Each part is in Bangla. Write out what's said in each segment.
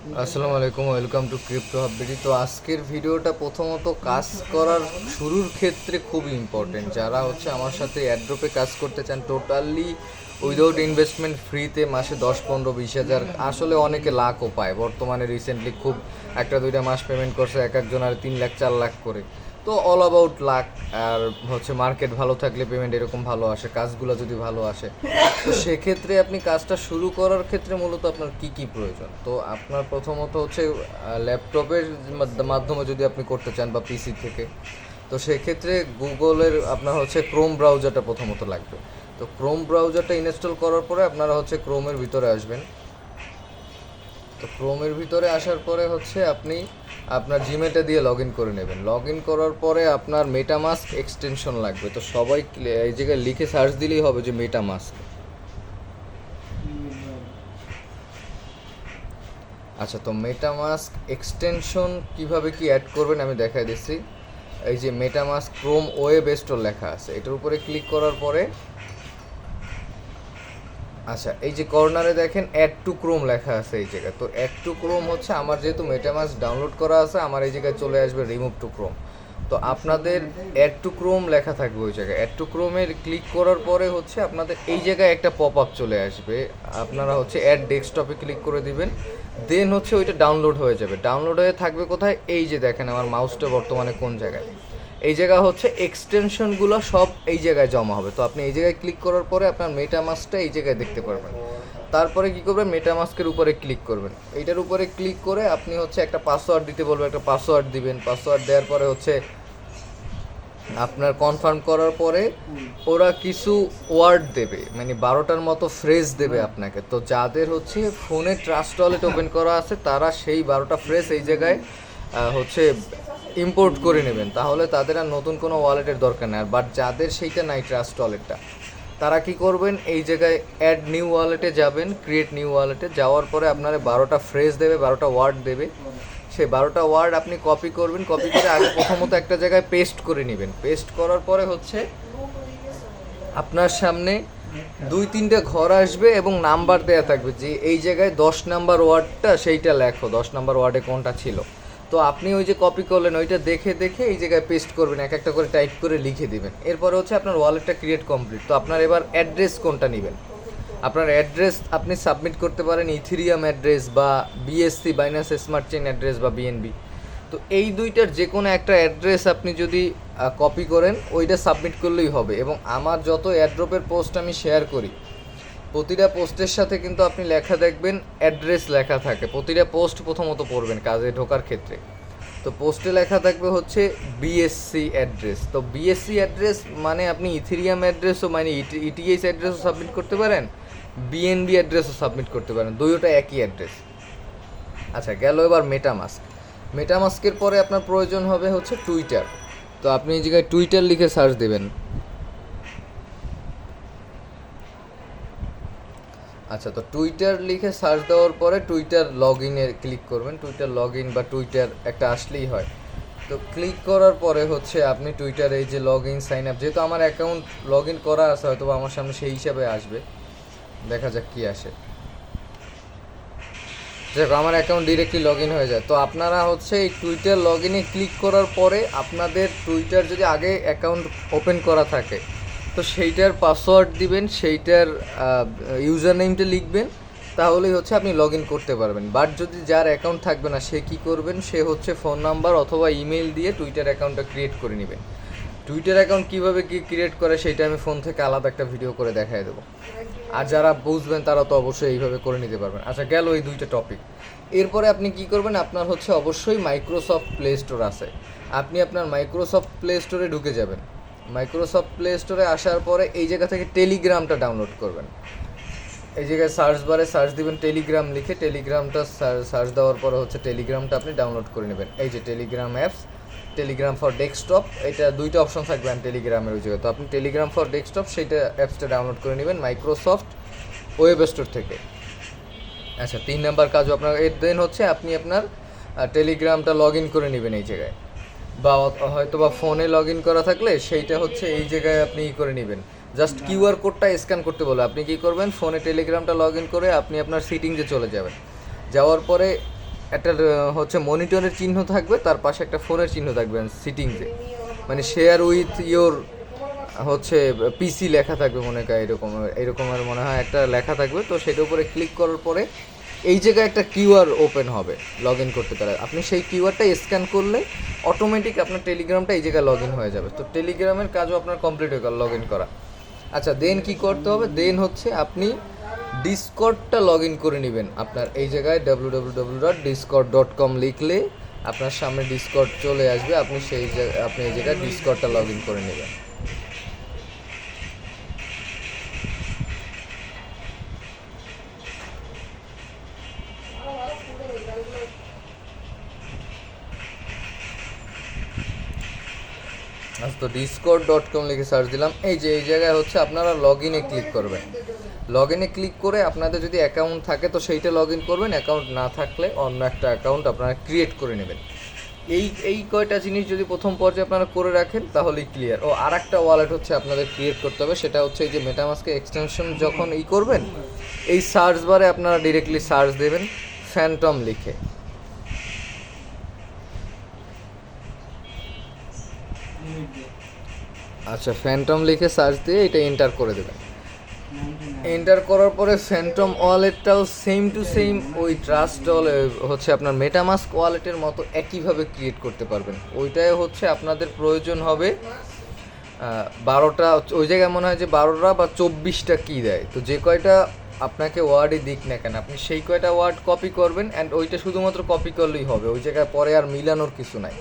আসসালামু আলাইকুম, ওয়েলকাম টু ক্রিপ্টো আপডেট। তো আজকের ভিডিওটা প্রথমত কাজ করার শুরুর ক্ষেত্রে খুব ইম্পর্টেন্ট। যারা আমার সাথে অ্যাড্রপে কাজ করতে চান টোটালি উইদাউট ইনভেস্টমেন্ট ফ্রিতে মাসে 10, 15, 20 হাজার, আসলে অনেকে লাখও পায় বর্তমানে। রিসেন্টলি খুব একটা দুইটা মাস পেমেন্ট করছে এক একজন আর 3 লাখ 4 লাখ করে। তো অল অ্যাবাউট লাক। আর মার্কেট ভালো থাকলে পেমেন্ট এরকম ভালো আসে, কাজগুলো যদি ভালো আসে। তো সেক্ষেত্রে আপনি কাজটা শুরু করার ক্ষেত্রে মূলত আপনার কি কি প্রয়োজন? তো আপনার প্রথমত ল্যাপটপের মাধ্যমে যদি আপনি করতে চান বা পিসি থেকে, তো সেক্ষেত্রে গুগলের আপনার ক্রোম ব্রাউজারটা প্রথমত লাগবে। তো ক্রোম ব্রাউজারটা ইনস্টল করার পরে আপনারা ক্রোমের ভিতরে আসবেন। তো ক্রোমের ভিতরে আসার পরে আপনি আপনার জিমেলটা দিয়ে লগ ইন করে নেবেন। লগ ইন করার পরে আপনার মেটামাস্ক এক্সটেনশন লাগবে। তো সবাই এই জায়গায় লিখে সার্চ দিলেই হবে যে মেটামাস্ক। আচ্ছা, তো মেটামাস্ক এক্সটেনশন কিভাবে কি অ্যাড করবেন আমি দেখাই দিচ্ছি। এই যে মেটামাস্ক ক্রোম ওয়েব স্টোর লেখা আছে, এটার উপরে ক্লিক করার পরে আচ্ছা, এই যে কর্নারে দেখেন অ্যাড টু ক্রোম লেখা আছে এই জায়গায়। তো অ্যাড টু ক্রোম আমার যেহেতু মেটামাস্ক ডাউনলোড করা আছে, আমার এই জায়গায় চলে আসবে রিমুভ টু ক্রোম। তো আপনাদের অ্যাড টু ক্রোম লেখা থাকবে ওই জায়গায়। অ্যাড টু ক্রোমের ক্লিক করার পরে আপনাদের এই জায়গায় একটা পপ আপ চলে আসবে। আপনারা অ্যাড ডেস্কটপে ক্লিক করে দিবেন। দেন ওইটা ডাউনলোড হয়ে যাবে। ডাউনলোড হয়ে থাকবে কোথায়? এই যে দেখেন আমার মাউসটা বর্তমানে কোন জায়গায়। এই জায়গা এক্সটেনশনগুলো সব এই জায়গায় জমা হবে। তো আপনি এই জায়গায় ক্লিক করার পরে আপনার মেটামাস্কটা এই জায়গায় দেখতে পারবেন। তারপরে কি করবেন? মেটামাস্কের উপরে ক্লিক করবেন। এইটার উপরে ক্লিক করে আপনি একটা পাসওয়ার্ড দিতে বলবেন, একটা পাসওয়ার্ড দিবেন। পাসওয়ার্ড দেওয়ার পরে আপনার কনফার্ম করার পরে ওরা কিছু ওয়ার্ড দেবে, মানে 12টার মতো ফ্রেজ দেবে আপনাকে। তো যাদের ফোনে ট্রাস্ট ওয়ালেট ওপেন করা আছে তারা সেই 12টা ফ্রেজ এই জায়গায় ইম্পোর্ট করে নেবেন, তাহলে তাদের আর নতুন কোনো ওয়ালেটের দরকার নেই। আর বাট যাদের সেইটা নাই ট্রাস্ট ওয়ালেটটা, তারা কি করবেন? এই জায়গায় অ্যাড নিউ ওয়ালেটে যাবেন। ক্রিয়েট নিউ ওয়ালেটে যাওয়ার পরে আপনার 12টা ফ্রেজ দেবে, 12টা ওয়ার্ড দেবে। সেই 12টা ওয়ার্ড আপনি কপি করবেন। কপি করে আগে প্রথমত একটা জায়গায় পেস্ট করে নেবেন। পেস্ট করার পরে আপনার সামনে 2-3টে ঘর আসবে এবং নাম্বার দেওয়া থাকবে যে এই জায়গায় 10 নাম্বার ওয়ার্ডটা সেইটা লেখো, 10 নাম্বার ওয়ার্ডে কোনটা ছিল। তো আপনি ওই যে কপি করলেন ওইটা দেখে দেখে এই জায়গায় পেস্ট করবেন, এক একটা করে টাইপ করে লিখে দিবেন। এরপরে আপনার ওয়ালেটটা ক্রিয়েট কমপ্লিট। তো আপনার এবার অ্যাড্রেস কোনটা নেবেন? আপনার অ্যাড্রেস আপনি সাবমিট করতে পারেন ইথেরিয়াম অ্যাড্রেস বা BSc Binance smart chain address বা বিএনবি। তো এই দুইটার যে কোনো একটা অ্যাড্রেস আপনি যদি কপি করেন ওইটা সাবমিট করলেই হবে। এবং আমার যত এয়ারড্রপের পোস্ট আমি শেয়ার করি, প্রতিটা পোস্টের সাথে কিন্তু আপনি লেখা দেখবেন অ্যাড্রেস লেখা থাকে। প্রতিটা পোস্ট প্রথমত পড়বেন কাজে ঢোকার ক্ষেত্রে। তো পোস্টে লেখা থাকবে বিএসসি অ্যাড্রেস। তো বিএসসি অ্যাড্রেস মানে আপনি ইথেরিয়াম অ্যাড্রেসও মানে ইটিএস অ্যাড্রেসও সাবমিট করতে পারেন, বিএনবি অ্যাড্রেসও সাবমিট করতে পারেন, দুইটা একই অ্যাড্রেস। আচ্ছা, গেল এবার মেটামাস্ক। মেটামাস্কের পরে আপনার প্রয়োজন হবে টুইটার। তো আপনি এই জায়গায় টুইটার লিখে সার্চ দেবেন। আচ্ছা, তো টুইটার লিখে সার্চ দেওয়ার পরে টুইটার লগ ইনে ক্লিক করবেন। টুইটার লগ ইন বা টুইটার একটা আসলেই হয়। তো ক্লিক করার পরে আপনি টুইটার এই যে লগ ইন সাইন আপ, যেহেতু আমার অ্যাকাউন্ট লগ ইন করা আছে হয়তো আমার সামনে সেই হিসাবে আসবে, দেখা যাক কি আসে। দেখো আমার অ্যাকাউন্ট ডিরেক্টলি লগ ইন হয়ে যায়। তো আপনারা এই টুইটার লগ ইনে ক্লিক করার পরে আপনাদের টুইটার যদি আগে অ্যাকাউন্ট ওপেন করা থাকে তো সেইটার পাসওয়ার্ড দিবেন, সেইটার ইউজার নেমটা লিখবেন, তাহলেই আপনি লগ ইন করতে পারবেন। বাট যদি যার অ্যাকাউন্ট থাকবে না সে কী করবেন? সে ফোন নাম্বার অথবা ইমেল দিয়ে টুইটার অ্যাকাউন্টটা ক্রিয়েট করে নেবেন। টুইটার অ্যাকাউন্ট কীভাবে কী ক্রিয়েট করে সেটা আমি ফোন থেকে আলাদা একটা ভিডিও করে দেখাই দেবো। আর যারা বুঝবেন তারা তো অবশ্যই এইভাবে করে নিতে পারবেন। আচ্ছা, গেল এই দুইটা টপিক। এরপরে আপনি কি করবেন? আপনার অবশ্যই মাইক্রোসফট প্লে স্টোর আছে। আপনি আপনার মাইক্রোসফট প্লে স্টোরে ঢুকে যাবেন। মাইক্রোসফট প্লে স্টোরে আসার পরে এই জায়গা থেকে টেলিগ্রামটা ডাউনলোড করবেন। এই জায়গায় সার্চ বারে সার্চ দিবেন টেলিগ্রাম লিখে। টেলিগ্রামটা সার্চ দেওয়ার পরে টেলিগ্রামটা আপনি ডাউনলোড করে নেবেন। এই যে Telegram apps, Telegram for desktop, এটা দুইটা অপশন থাকবে টেলিগ্রামের ওই জায়গায়। তো আপনি টেলিগ্রাম ফর ডেস্কটপ সেইটা অ্যাপসটা ডাউনলোড করে নেবেন মাইক্রোসফট ওয়েব স্টোর থেকে। আচ্ছা, 3 নাম্বার কাজও আপনার দেন আপনি আপনার টেলিগ্রামটা লগ ইন করে নেবেন এই জায়গায়, বা হয়তো বা ফোনে লগ ইন করা থাকলে সেইটা এই জায়গায় আপনি করে নেবেন। জাস্ট কিউআর কোডটা স্ক্যান করতে বলে আপনি কী করবেন? ফোনে টেলিগ্রামটা লগ ইন করে আপনি আপনার সিটিংসে চলে যাবেন। যাওয়ার পরে একটা হচ্ছে মনিটরের চিহ্ন থাকবে, তার পাশে একটা ফোনের চিহ্ন থাকবে সিটিংসে, মানে শেয়ার উইথ ইয়োর হচ্ছে পিসি লেখা থাকবে মনে হয়, এরকমের মনে হয় একটা লেখা থাকবে। তো সেটার উপরে ক্লিক করার পরে এই জায়গায় একটা কিউআর ওপেন হবে লগ ইন করতে পারে। আপনি সেই কিউআরটা স্ক্যান করলে অটোমেটিক আপনার টেলিগ্রামটা এই জায়গায় লগ ইন হয়ে যাবে। তো টেলিগ্রামের কাজও আপনার কমপ্লিট হয়ে গেল লগ ইন করা। আচ্ছা, দেন কি করতে হবে? দেন হচ্ছে আপনি ডিসকর্ডটা লগ ইন করে নেবেন। আপনার এই জায়গায় www.discord.com লিখলে আপনার সামনে ডিসকর্ড চলে আসবে, আপনি আপনি এই জায়গায় ডিসকর্ডটা লগ ইন করে নেবেন। আচ্ছা, তো discord.com লিখে সার্চ দিলাম। এই জায়গায় হচ্ছে আপনারা লগ ইনে ক্লিক করবেন। লগ ইনে ক্লিক করে আপনাদের যদি অ্যাকাউন্ট থাকে তো সেইটা লগ ইন করবেন, অ্যাকাউন্ট না থাকলে অন্য একটা অ্যাকাউন্ট আপনারা ক্রিয়েট করে নেবেন। এই কয়টা জিনিস যদি প্রথম পর্যায়ে আপনারা করে রাখেন তাহলেই ক্লিয়ার। ও আর একটা ওয়ালেট হচ্ছে আপনাদের ক্রিয়েট করতে হবে, সেটা হচ্ছে এই যে মেটামাস্কে এক্সটেনশন যখন করবেন, এই সার্চ বারে আপনারা ডিরেক্টলি সার্চ দেবেন ফ্যান্টম লিখে। আচ্ছা, ফ্যান্টম লিখে সার্চ দিয়ে এটা এন্টার করে দেবেন। এন্টার করার পরে ফ্যান্টম ওয়ালেটটাও সেম টু সেম ওই ট্রাস্ট হচ্ছে আপনার মেটামাস্ক ওয়ালেটের মতো একইভাবে ক্রিয়েট করতে পারবেন। ওইটাই হচ্ছে আপনাদের প্রয়োজন হবে 12টা, ওই জায়গায় মনে হয় যে 12টা বা 24টা কী দেয়। তো যে কয়টা আপনাকে ওয়ার্ডই দিক না কেন, আপনি সেই কয়টা ওয়ার্ড কপি করবেন, অ্যান্ড ওইটা শুধুমাত্র কপি করলেই হবে, ওই জায়গায় পরে আর মিলানোর কিছু নাই।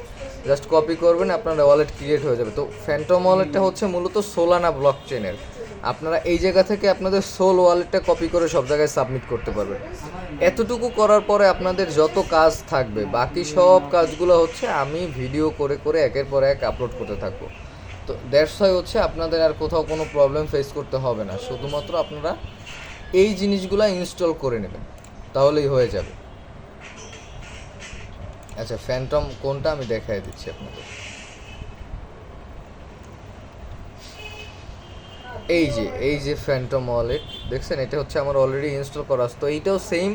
জাস্ট কপি করবেন, আপনার ওয়ালেট ক্রিয়েট হয়ে যাবে। তো ফ্যান্টম ওয়ালেটটা হচ্ছে মূলত সোলানা ব্লক চেনের। আপনারা এই জায়গা থেকে আপনাদের সোল ওয়ালেটটা কপি করে সব জায়গায় সাবমিট করতে পারবেন। এতটুকু করার পরে আপনাদের যত কাজ থাকবে, বাকি সব কাজগুলো হচ্ছে আমি ভিডিও করে করে একের পর এক আপলোড করতে থাকবো। তো দ্যাটস ওয়াই হচ্ছে আপনাদের আর কোথাও কোনো প্রবলেম ফেস করতে হবে না, শুধুমাত্র আপনারা এই জিনিসগুলো ইনস্টল করে নেবেন তাহলেই হয়ে যাবে। আচ্ছা, ফ্যান্টম কোনটা আমি দেখাই দিচ্ছি আপনাদের। এই যে ফ্যান্টম ওয়ালেট দেখছেন, এটা হচ্ছে আমার অলরেডি ইনস্টল করা আছে। তো এইটাও সেম,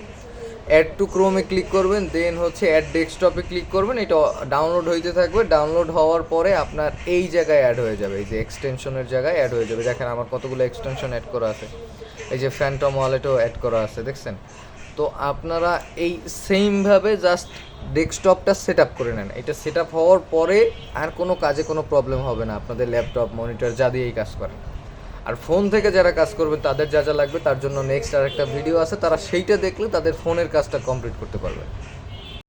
অ্যাড টু ক্রোমে ক্লিক করবেন, দেন হচ্ছে অ্যাড ডেস্কটপে ক্লিক করবেন, এটা ডাউনলোড হইতে থাকবে। ডাউনলোড হওয়ার পরে আপনার এই জায়গায় অ্যাড হয়ে যাবে, এই যে এক্সটেনশনের জায়গায় অ্যাড হয়ে যাবে। দেখেন আমার কতগুলো এক্সটেনশন অ্যাড করা আছে, এই যে ফ্যান্টম ওয়ালেটও অ্যাড করা আছে, দেখছেন। তো আপনারা এই সেমভাবে জাস্ট ডেস্কটপটা সেট আপ করে নেন। এটা সেট আপ হওয়ার পরে আর কোনো কাজে কোনো প্রবলেম হবে না, আপনাদের ল্যাপটপ মনিটর যা দিয়েই কাজ করেন। আর ফোন থেকে যারা কাজ করবে তাদের যা যা লাগবে তার জন্য নেক্সট আর একটা ভিডিও আছে, তারা সেইটা দেখলে তাদের ফোনের কাজটা কমপ্লিট করতে পারবে।